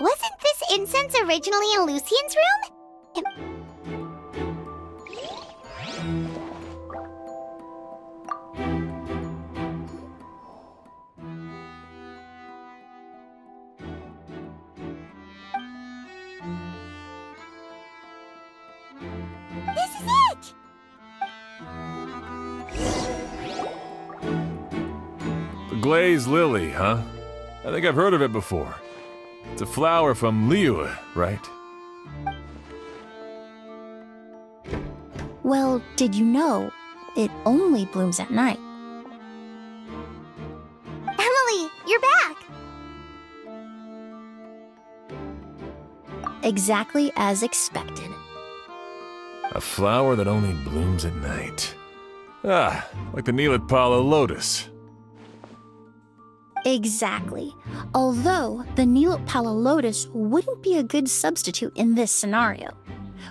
Wasn't this incense originally in Lucien's room? This is it! The glazed lily, huh? I think I've heard of it before. It's a flower from Liyue, right? Well, did you know it only blooms at night? Emily, you're back! Exactly as expected. A flower that only blooms at night. Ah, like the Neelitpala lotus. Exactly. Although the Neelitpala lotus wouldn't be a good substitute in this scenario.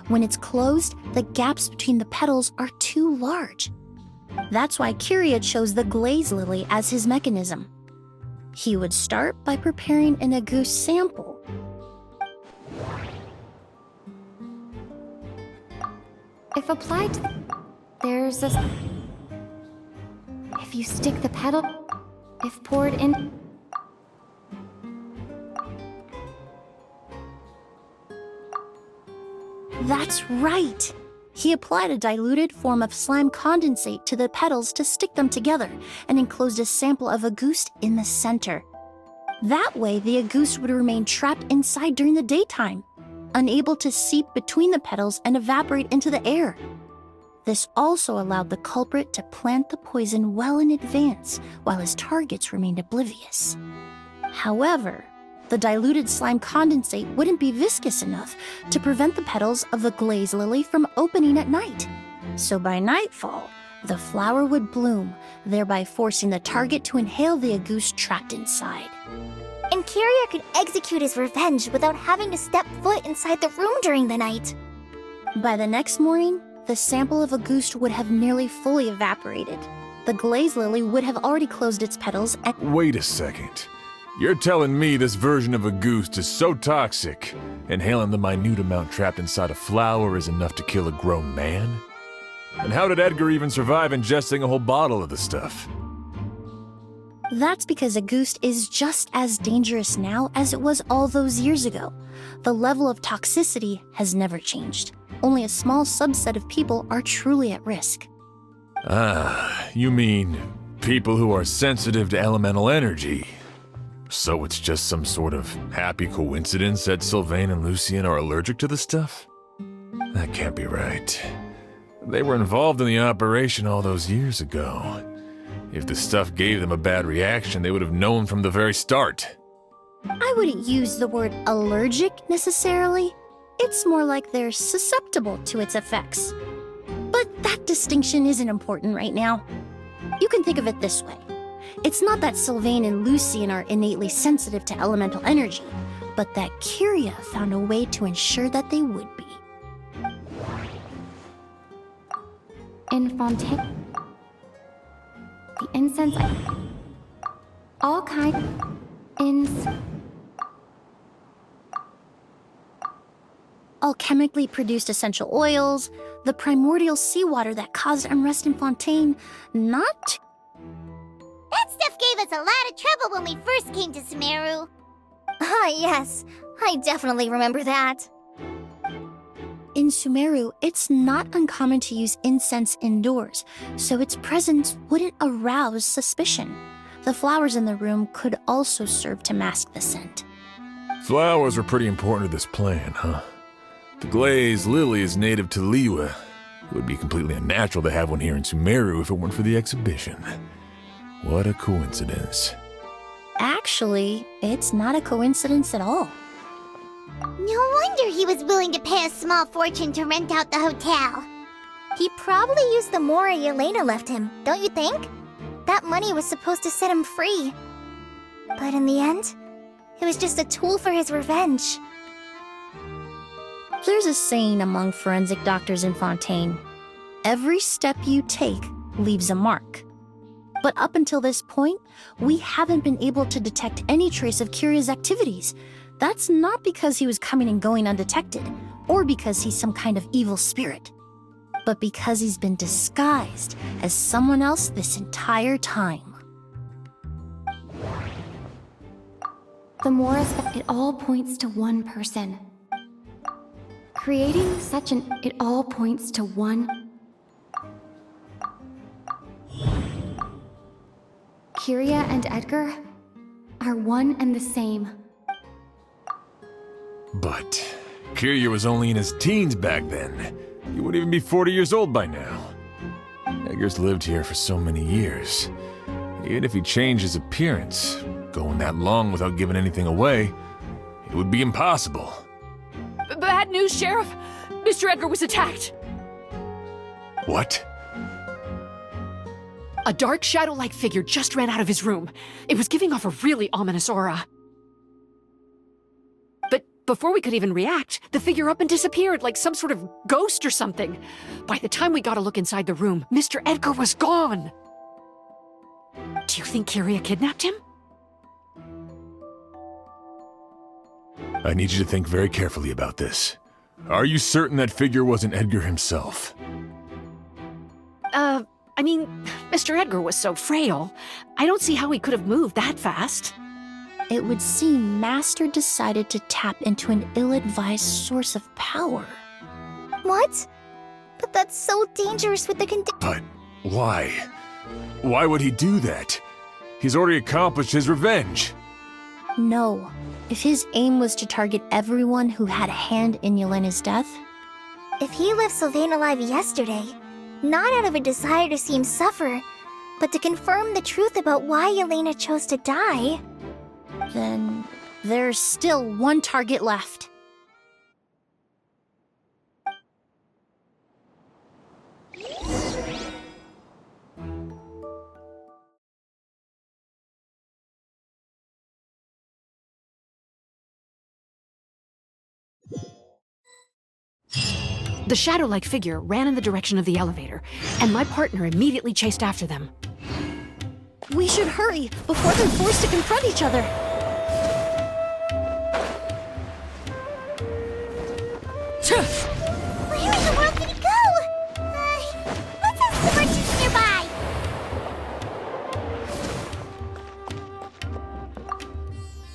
When it's closed, the gaps between the petals are too large. That's why Kiria chose the glaze lily as his mechanism. He would start by preparing an agouti sample. If applied to there's a... If you stick the petal... If poured in... That's right! He applied a diluted form of slime condensate to the petals to stick them together and enclosed a sample of agouti in the center. That way, the agouti would remain trapped inside during the daytime, unable to seep between the petals and evaporate into the air. This also allowed the culprit to plant the poison well in advance while his targets remained oblivious. However, the diluted slime condensate wouldn't be viscous enough to prevent the petals of the glaze lily from opening at night. So by nightfall, the flower would bloom, thereby forcing the target to inhale the agouti trapped inside. And Kiria could execute his revenge without having to step foot inside the room during the night. By the next morning, the sample of agouti would have nearly fully evaporated. The glaze lily would have already closed its petals and— Wait a second. You're telling me this version of agouti is so toxic, inhaling the minute amount trapped inside a flower is enough to kill a grown man? And how did Edgar even survive ingesting a whole bottle of the stuff? That's because agouti is just as dangerous now as it was all those years ago. The level of toxicity has never changed. Only a small subset of people are truly at risk. Ah, you mean people who are sensitive to elemental energy. So it's just some sort of happy coincidence that Sylvain and Lucien are allergic to the stuff? That can't be right. They were involved in the operation all those years ago. If the stuff gave them a bad reaction, they would have known from the very start. I wouldn't use the word allergic necessarily. It's more like they're susceptible to its effects. But that distinction isn't important right now. You can think of it this way. It's not that Sylvain and Lucien are innately sensitive to elemental energy, but that Kiria found a way to ensure that they would be. In Fontaine... The incense... All kinds... Alchemically produced essential oils, the primordial seawater that caused unrest in Fontaine, not... That stuff gave us a lot of trouble when we first came to Sumeru. Ah, yes. I definitely remember that. In Sumeru, it's not uncommon to use incense indoors, so its presence wouldn't arouse suspicion. The flowers in the room could also serve to mask the scent. Flowers were pretty important to this plan, huh? The glazed lily is native to Liyue. It would be completely unnatural to have one here in Sumeru if it weren't for the exhibition. What a coincidence. Actually, it's not a coincidence at all. No wonder he was willing to pay a small fortune to rent out the hotel. He probably used the mora Yelena left him, don't you think? That money was supposed to set him free. But in the end, it was just a tool for his revenge. There's a saying among forensic doctors in Fontaine. Every step you take leaves a mark. But up until this point, we haven't been able to detect any trace of Kiria's activities. That's not because he was coming and going undetected, or because he's some kind of evil spirit, but because he's been disguised as someone else this entire time. The more it all points to one person. Creating such an it all points to one. Kyria and Edgar are one and the same. But Kirya was only in his teens back then. He wouldn't even be 40 years old by now. Edgar's lived here for so many years. Even if he changed his appearance, going that long without giving anything away, it would be impossible. Bad news, Sheriff! Mr. Edgar was attacked! What? A dark shadow-like figure just ran out of his room. It was giving off a really ominous aura. But before we could even react, the figure up and disappeared like some sort of ghost or something. By the time we got a look inside the room, Mr. Edgar was gone! Do you think Kyria kidnapped him? I need you to think very carefully about this. Are you certain that figure wasn't Edgar himself? I mean, Mr. Edgar was so frail. I don't see how he could have moved that fast. It would seem Master decided to tap into an ill-advised source of power. What? But that's so dangerous with the But why? Why would he do that? He's already accomplished his revenge. No. If his aim was to target everyone who had a hand in Yelena's death, If he left Sylvain alive yesterday, not out of a desire to see him suffer, but to confirm the truth about why Yelena chose to die, then there's still one target left. The shadow-like figure ran in the direction of the elevator, and my partner immediately chased after them. We should hurry before they're forced to confront each other. where in the world did he go? Let's ask the merchants nearby.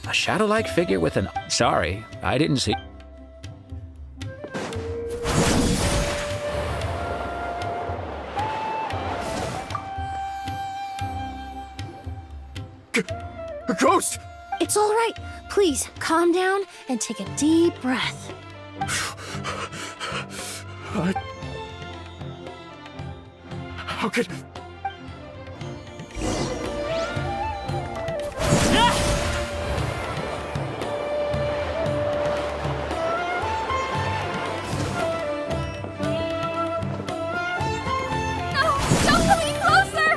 A shadow-like figure with an... Sorry, I didn't see... A ghost! It's all right. Please, calm down and take a deep breath. How could... Don't come any closer!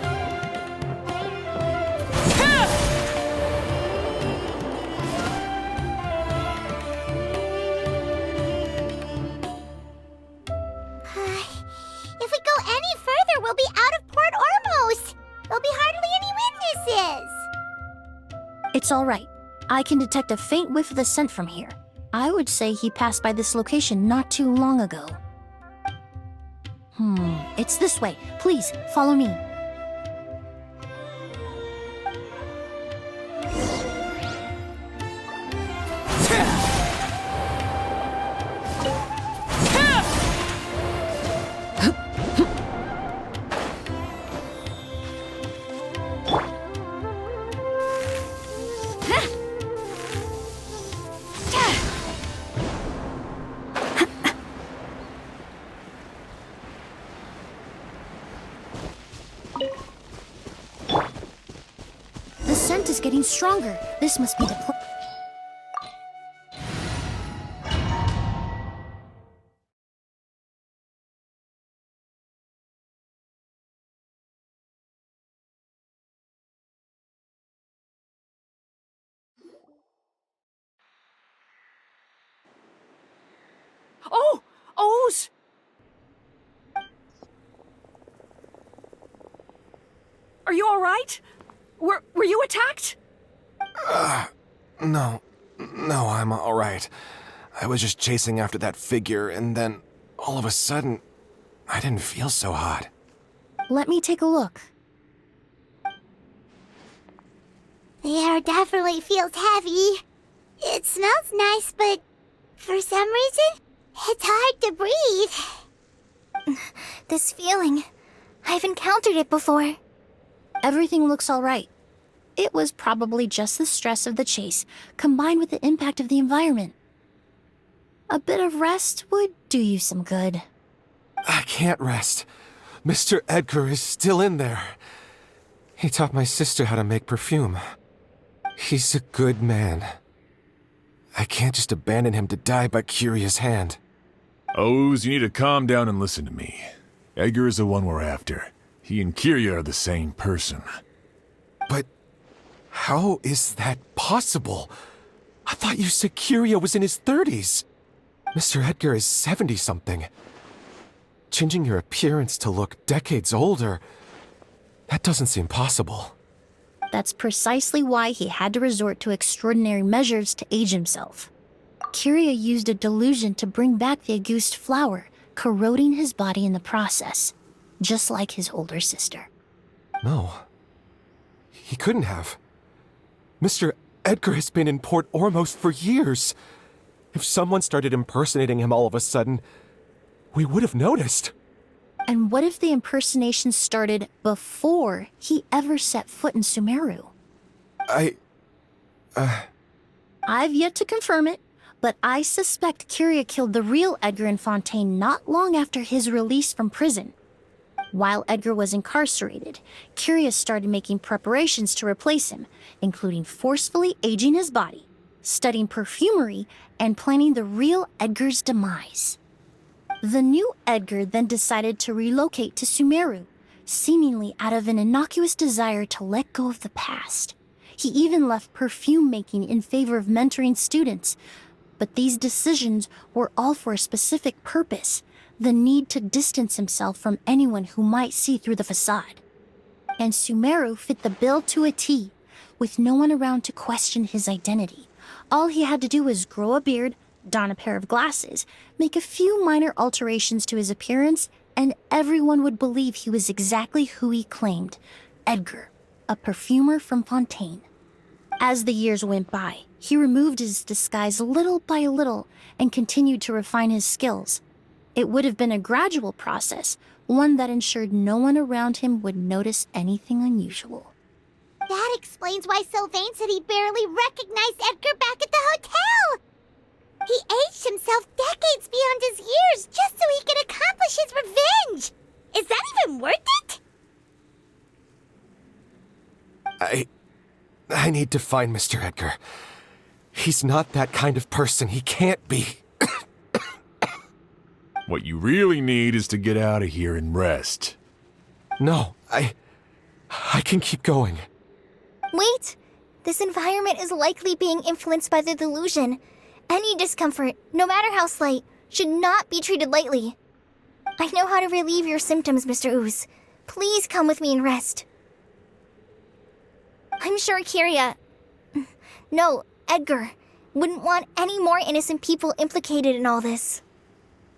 If we go any further, we'll be out of Port Ormos. There'll be hardly any witnesses. It's all right. I can detect a faint whiff of the scent from here. I would say he passed by this location not too long ago. It's this way. Please, follow me. The scent is getting stronger. This must be the place. Oh! O's! Are you all right? Were you attacked? No. No, I'm all right. I was just chasing after that figure, and then, all of a sudden, I didn't feel so hot. Let me take a look. The air definitely feels heavy. It smells nice, but for some reason, it's hard to breathe. This feeling, I've encountered it before. Everything looks all right. It was probably just the stress of the chase, combined with the impact of the environment. A bit of rest would do you some good. I can't rest. Mr. Edgar is still in there. He taught my sister how to make perfume. He's a good man. I can't just abandon him to die by Curia's hand. Oz, you need to calm down and listen to me. Edgar is the one we're after. He and Kiria are the same person. But how is that possible? I thought you said Kiria was in his 30s. Mr. Edgar is 70-something. Changing your appearance to look decades older, that doesn't seem possible. That's precisely why he had to resort to extraordinary measures to age himself. Kiria used a delusion to bring back the Auguste flower, corroding his body in the process, just like his older sister. No. He couldn't have. Mr. Edgar has been in Port Ormos for years. If someone started impersonating him all of a sudden, we would have noticed. And what if the impersonation started before he ever set foot in Sumeru? I've yet to confirm it, but I suspect Kiria killed the real Edgar in Fontaine not long after his release from prison. While Edgar was incarcerated, Kiria started making preparations to replace him, including forcefully aging his body, studying perfumery, and planning the real Edgar's demise. The new Edgar then decided to relocate to Sumeru, seemingly out of an innocuous desire to let go of the past. He even left perfume making in favor of mentoring students, but these decisions were all for a specific purpose: the need to distance himself from anyone who might see through the facade. And Sumeru fit the bill to a T, with no one around to question his identity. All he had to do was grow a beard, don a pair of glasses, make a few minor alterations to his appearance, and everyone would believe he was exactly who he claimed: Edgar, a perfumer from Fontaine. As the years went by, he removed his disguise little by little and continued to refine his skills. It would have been a gradual process, one that ensured no one around him would notice anything unusual. That explains why Sylvain said he barely recognized Edgar back at the hotel. He aged himself decades beyond his years just so he could accomplish his revenge. Is that even worth it? I need to find Mr. Edgar. He's not that kind of person. He can't be. What you really need is to get out of here and rest. No, I can keep going. Wait! This environment is likely being influenced by the delusion. Any discomfort, no matter how slight, should not be treated lightly. I know how to relieve your symptoms, Mr. Ooze. Please come with me and rest. I'm sure Kiria... No, Edgar wouldn't want any more innocent people implicated in all this.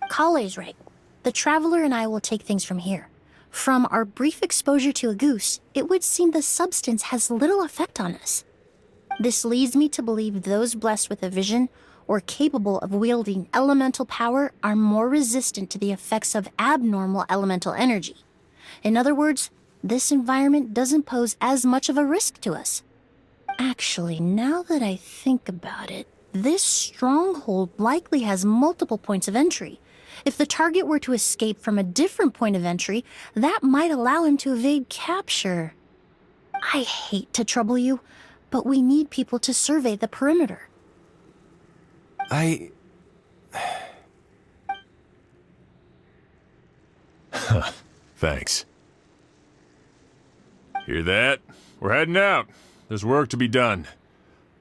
Kale's right. The Traveler and I will take things from here. From our brief exposure to a goose, it would seem the substance has little effect on us. This leads me to believe those blessed with a vision or capable of wielding elemental power are more resistant to the effects of abnormal elemental energy. In other words, this environment doesn't pose as much of a risk to us. Actually, now that I think about it, this stronghold likely has multiple points of entry. If the target were to escape from a different point of entry, that might allow him to evade capture. I hate to trouble you, but we need people to survey the perimeter. Thanks. Hear that? We're heading out. There's work to be done.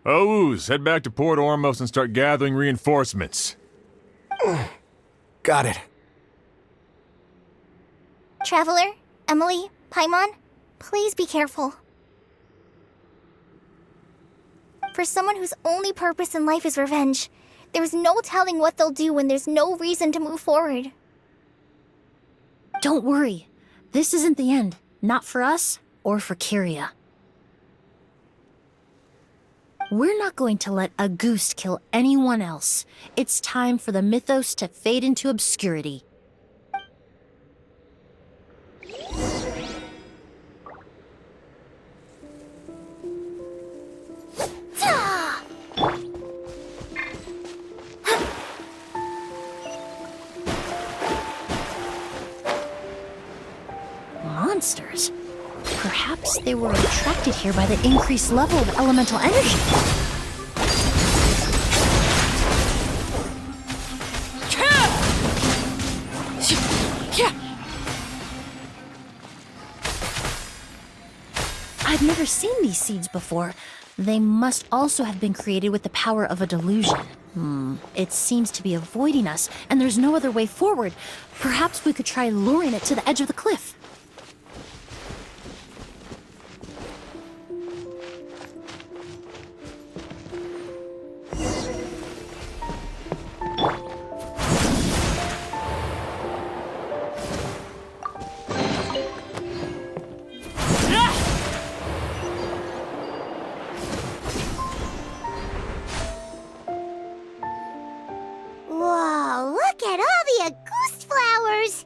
Ooze, head back to Port Ormos and start gathering reinforcements. Got it. Traveler, Emily, Paimon, please be careful. For someone whose only purpose in life is revenge, there's no telling what they'll do when there's no reason to move forward. Don't worry. This isn't the end. Not for us or for Kyria. We're not going to let a goose kill anyone else. It's time for the mythos to fade into obscurity. Monsters? Perhaps they were attracted here by the increased level of elemental energy. I've never seen these seeds before. They must also have been created with the power of a delusion. It seems to be avoiding us, and there's no other way forward. Perhaps we could try luring it to the edge of the cliff. Whoa, look at all the Auguste flowers!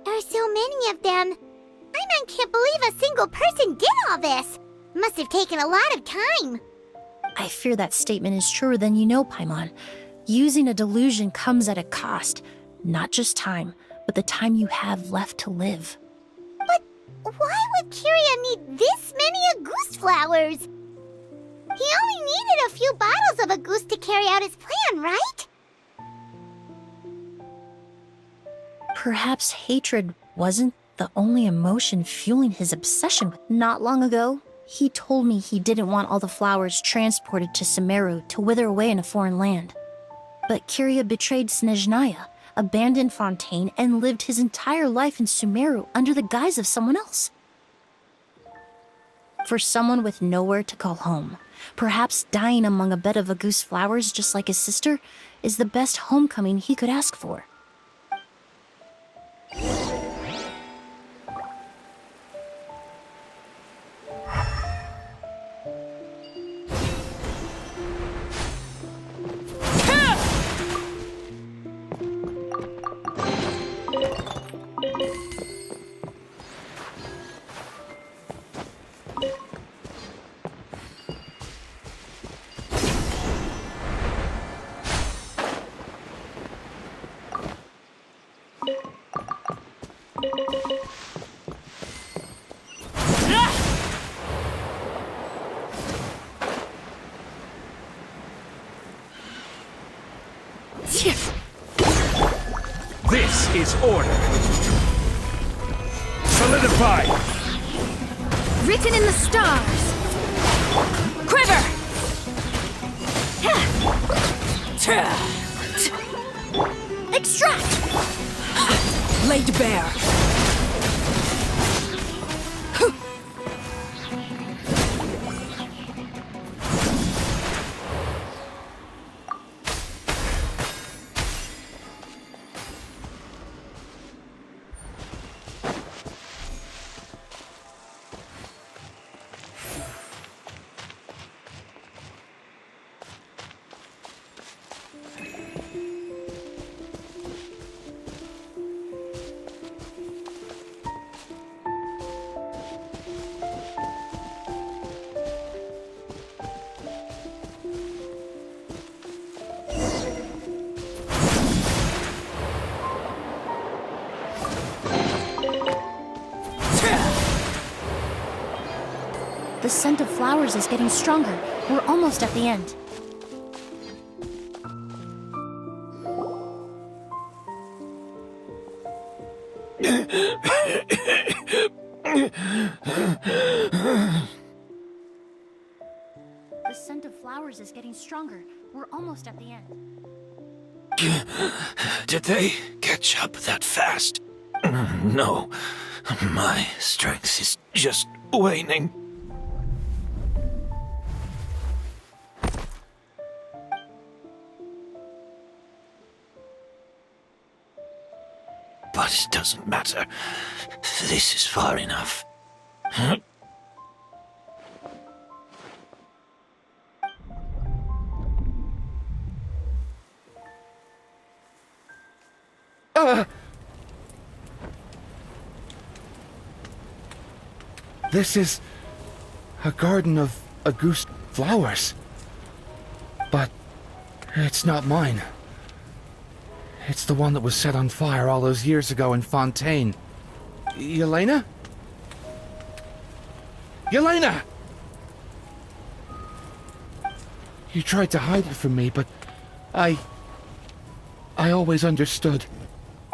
There are so many of them. I can't believe a single person did all this. Must have taken a lot of time. I fear that statement is truer than you know, Paimon. Using a delusion comes at a cost. Not just time, but the time you have left to live. But why would Kyria need this many Auguste flowers? He only needed a few bottles of Auguste to carry out his plan, right? Perhaps hatred wasn't the only emotion fueling his obsession. Not long ago, he told me he didn't want all the flowers transported to Sumeru to wither away in a foreign land. But Kyria betrayed Snezhnaya, abandoned Fontaine, and lived his entire life in Sumeru under the guise of someone else. For someone with nowhere to call home, perhaps dying among a bed of Auguste flowers just like his sister is the best homecoming he could ask for. This is order. Solidify. Written in the stars. Quiver! Extract! Laid bare. The scent of flowers is getting stronger. We're almost at the end. The scent of flowers is getting stronger. We're almost at the end. Did they catch up that fast? No. My strength is just waning. But it doesn't matter. This is far enough. This is a garden of Auguste flowers. But it's not mine. It's the one that was set on fire all those years ago in Fontaine. Yelena? Yelena! You tried to hide it from me, but I always understood.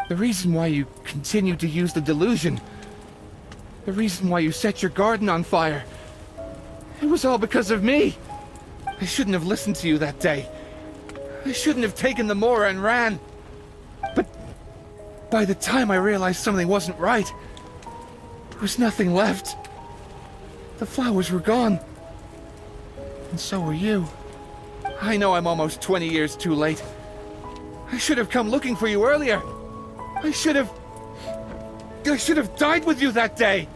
The reason why you continued to use the delusion, the reason why you set your garden on fire, it was all because of me. I shouldn't have listened to you that day. I shouldn't have taken the Mora and ran. But by the time I realized something wasn't right, there was nothing left. The flowers were gone. And so were you. I know I'm almost 20 years too late. I should have come looking for you earlier. I should have died with you that day.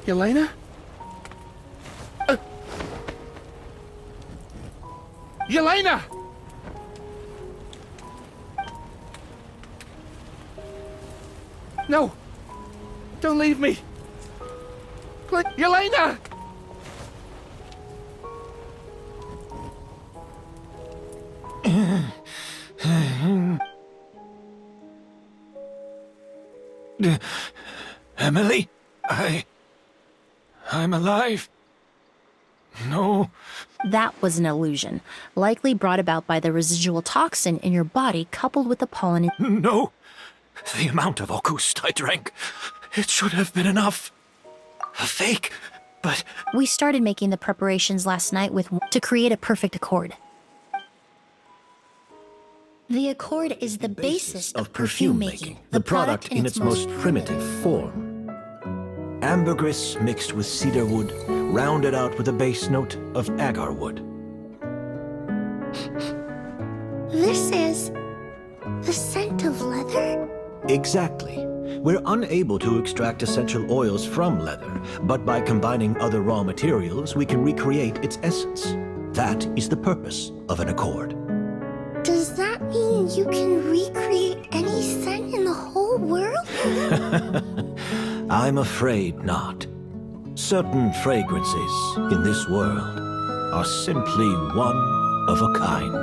Yelena? Yelena! No! Don't leave me! Yelena! Emily? I'm alive. No. That was an illusion, likely brought about by the residual toxin in your body coupled with the pollen. No. The amount of Auguste I drank, it should have been enough. A fake, but... We started making the preparations last night to create a perfect accord. The accord is the basis of perfume making, the product in its most primitive form. Ambergris mixed with cedar wood, rounded out with a base note of agar wood. This is the scent of leather? Exactly. We're unable to extract essential oils from leather, but by combining other raw materials, we can recreate its essence. That is the purpose of an accord. Does that mean you can recreate any scent in the whole world? I'm afraid not. Certain fragrances in this world are simply one of a kind.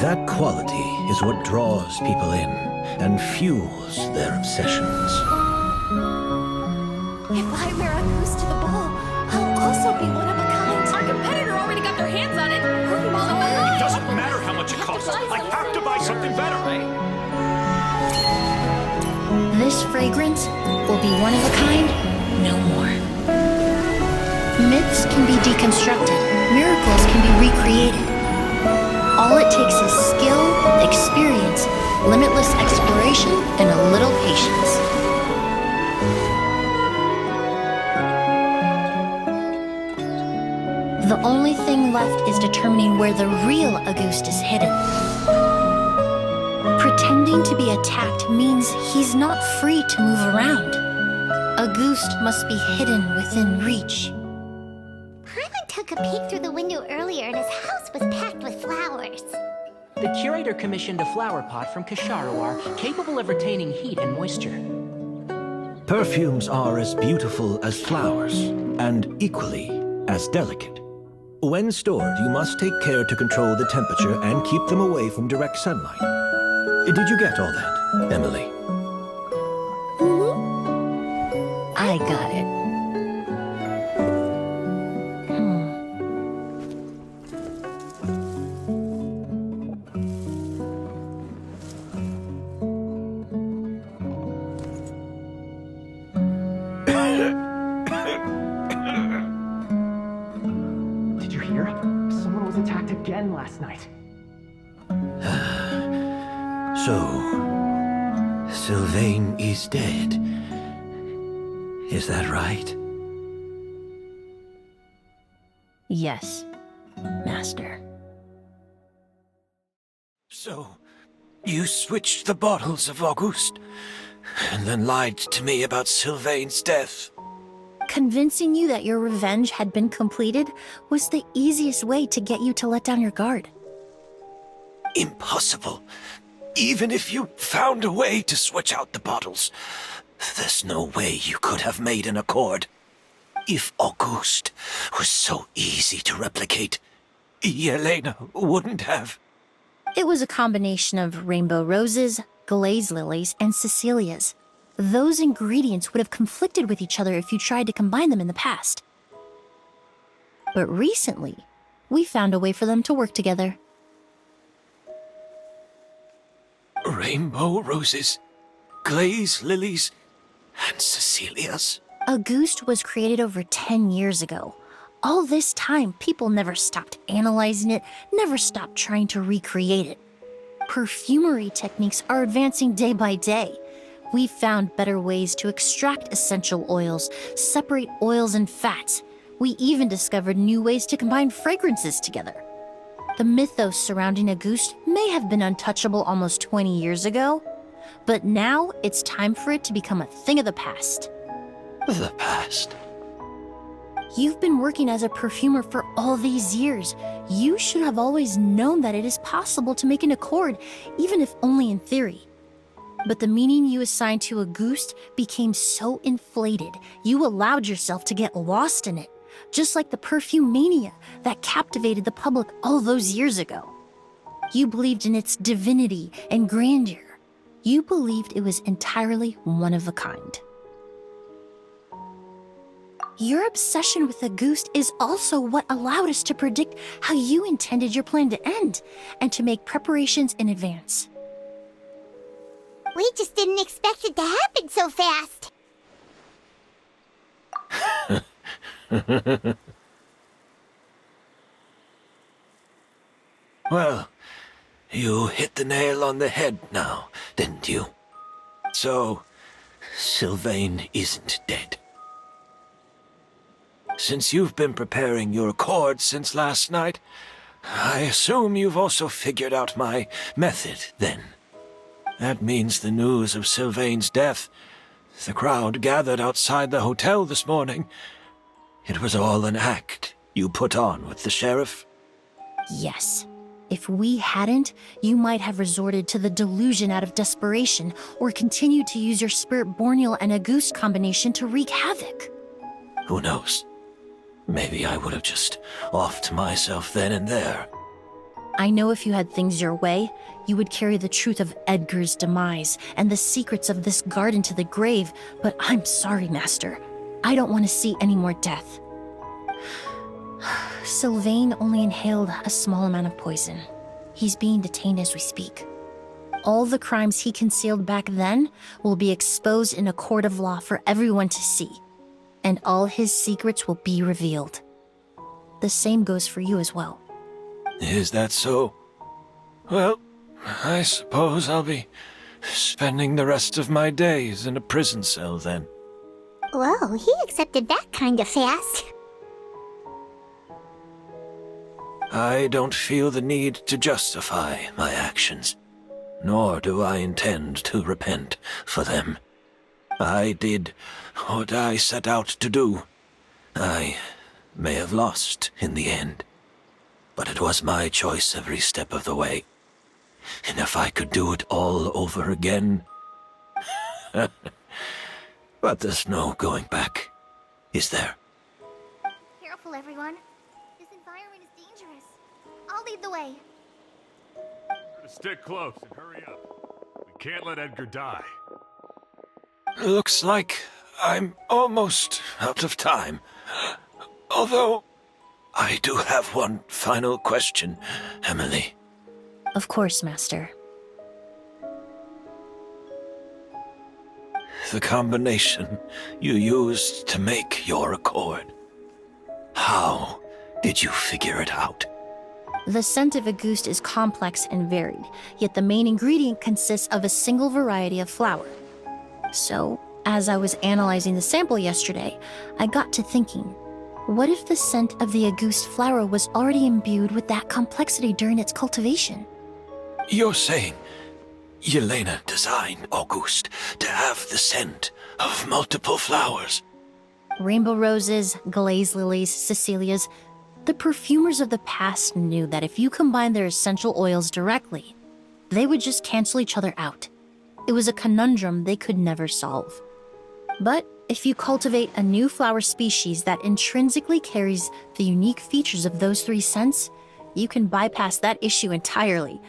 That quality is what draws people in and fuels their obsessions. If I wear a goose to the ball, I'll also be one of a kind. Our competitor already got their hands on it. It doesn't matter how much it costs. I have to buy something better. This fragrance will be one of a kind, no more. Myths can be deconstructed, miracles can be recreated. All it takes is skill, experience, limitless exploration, and a little patience. The only thing left is determining where the real Auguste is hidden. Pretending to be attacked means he's not free to move around. Auguste must be hidden within reach. Paimon took a peek through the window earlier and his house was packed with flowers. The curator commissioned a flower pot from Kasharawar capable of retaining heat and moisture. Perfumes are as beautiful as flowers, and equally as delicate. When stored, you must take care to control the temperature and keep them away from direct sunlight. Did you get all that, Emily? I got it. Did you hear? Someone was attacked again last night. So, Sylvain is dead. Is that right? Yes, Master. Master. So, you switched the bottles of Auguste, and then lied to me about Sylvain's death. Convincing you that your revenge had been completed was the easiest way to get you to let down your guard. Impossible. Even if you found a way to switch out the bottles, there's no way you could have made an accord. If Auguste was so easy to replicate, Yelena wouldn't have. It was a combination of rainbow roses, glaze lilies, and Cecilias. Those ingredients would have conflicted with each other if you tried to combine them in the past. But recently, we found a way for them to work together. Rainbow roses, glaze lilies, and Cecilias. Auguste was created over 10 years ago. All this time, people never stopped analyzing it, never stopped trying to recreate it. Perfumery techniques are advancing day by day. We've found better ways to extract essential oils, separate oils and fats. We even discovered new ways to combine fragrances together. The mythos surrounding Auguste may have been untouchable almost 20 years ago, but now it's time for it to become a thing of the past. The past? You've been working as a perfumer for all these years. You should have always known that it is possible to make an accord, even if only in theory. But the meaning you assigned to Auguste became so inflated, you allowed yourself to get lost in it, just like the perfume mania that captivated the public all those years ago. You believed in its divinity and grandeur. You believed it was entirely one of a kind. Your obsession with Auguste is also what allowed us to predict how you intended your plan to end, and to make preparations in advance. We just didn't expect it to happen so fast. Well, you hit the nail on the head now, didn't you? So, Sylvain isn't dead. Since you've been preparing your accord since last night, I assume you've also figured out my method, then. That means the news of Sylvain's death, the crowd gathered outside the hotel this morning, it was all an act you put on with the sheriff? Yes. If we hadn't, you might have resorted to the delusion out of desperation, or continued to use your Spirit Borneal and Auguste combination to wreak havoc. Who knows? Maybe I would have just offed myself then and there. I know if you had things your way, you would carry the truth of Edgar's demise and the secrets of this garden to the grave, but I'm sorry, Master. I don't want to see any more death. Sylvain only inhaled a small amount of poison. He's being detained as we speak. All the crimes he concealed back then will be exposed in a court of law for everyone to see, and all his secrets will be revealed. The same goes for you as well. Is that so? Well, I suppose I'll be spending the rest of my days in a prison cell then. Whoa, he accepted that kind of fast. I don't feel the need to justify my actions, nor do I intend to repent for them. I did what I set out to do. I may have lost in the end, but it was my choice every step of the way. And if I could do it all over again... But there's no going back, is there? Careful, everyone. This environment is dangerous. I'll lead the way. Stick close and hurry up. We can't let Edgar die. Looks like I'm almost out of time. Although, I do have one final question, Emily. Of course, Master. The combination you used to make your accord. How did you figure it out? The scent of Auguste is complex and varied, yet the main ingredient consists of a single variety of flower. So, as I was analyzing the sample yesterday, I got to thinking, What if the scent of the Auguste flower was already imbued with that complexity during its cultivation? You're saying Yelena designed Auguste to have the scent of multiple flowers? Rainbow roses, glaze lilies, Cecilias. The perfumers of the past knew that if you combine their essential oils directly, they would just cancel each other out. It was a conundrum they could never solve. But if you cultivate a new flower species that intrinsically carries the unique features of those three scents, you can bypass that issue entirely.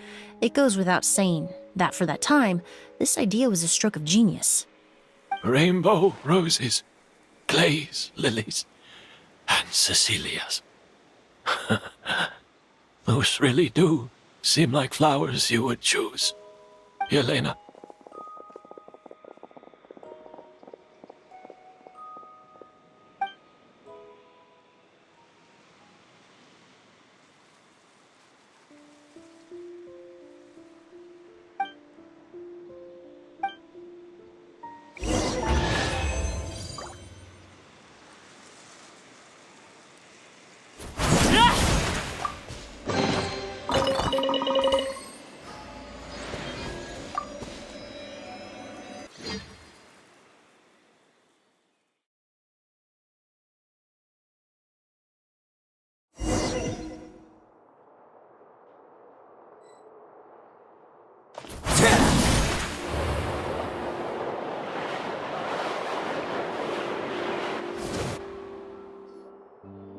It goes without saying that for that time, this idea was a stroke of genius. Rainbow roses, glaze lilies, and Cecilias. Those really do seem like flowers you would choose, Yelena.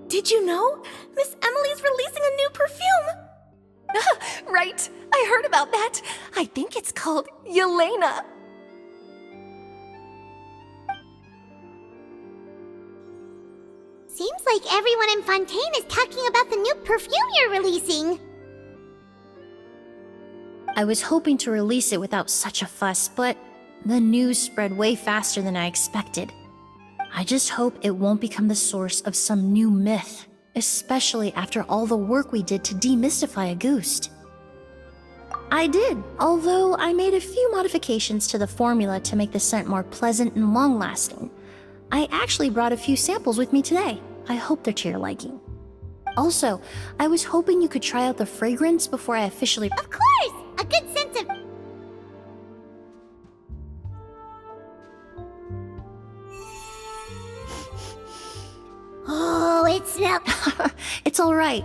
Did you know? Miss Emily's releasing a new perfume! Right, I heard about that. I think it's called Yelena. Seems like everyone in Fontaine is talking about the new perfume you're releasing. I was hoping to release it without such a fuss, but the news spread way faster than I expected. I just hope it won't become the source of some new myth, especially after all the work we did to demystify Auguste. I did, although I made a few modifications to the formula to make the scent more pleasant and long-lasting. I actually brought a few samples with me today. I hope they're to your liking. Also, I was hoping you could try out the fragrance before I officially— Of course! A good sense of... Oh, it smells... It's alright.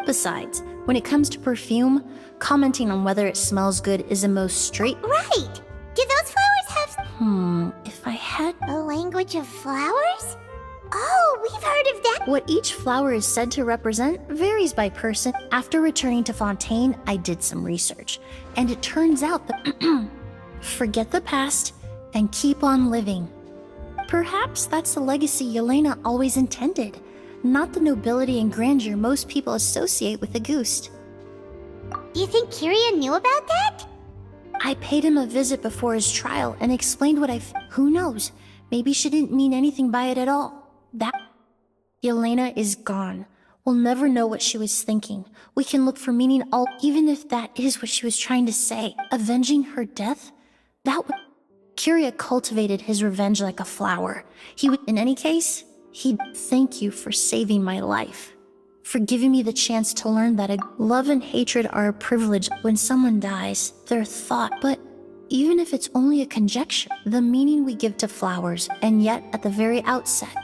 Besides, when it comes to perfume, commenting on whether it smells good is the most straight— Right! Do those flowers have... if I had— A language of flowers? Oh, we've heard of that! What each flower is said to represent varies by person. After returning to Fontaine, I did some research, and it turns out that forget the past and keep on living. Perhaps that's the legacy Yelena always intended, not the nobility and grandeur most people associate with Auguste. Do you think Kyria knew about that? I paid him a visit before his trial and explained what who knows? Maybe she didn't mean anything by it at all. Yelena is gone. We'll never know what she was thinking. We can look for meaning even if that is what she was trying to say. Avenging her death? Kyria cultivated his revenge like a flower. In any case, he'd thank you for saving my life. For giving me the chance to learn that love and hatred are a privilege. When someone dies, they're thought, but even if it's only a conjecture, the meaning we give to flowers, and yet at the very outset,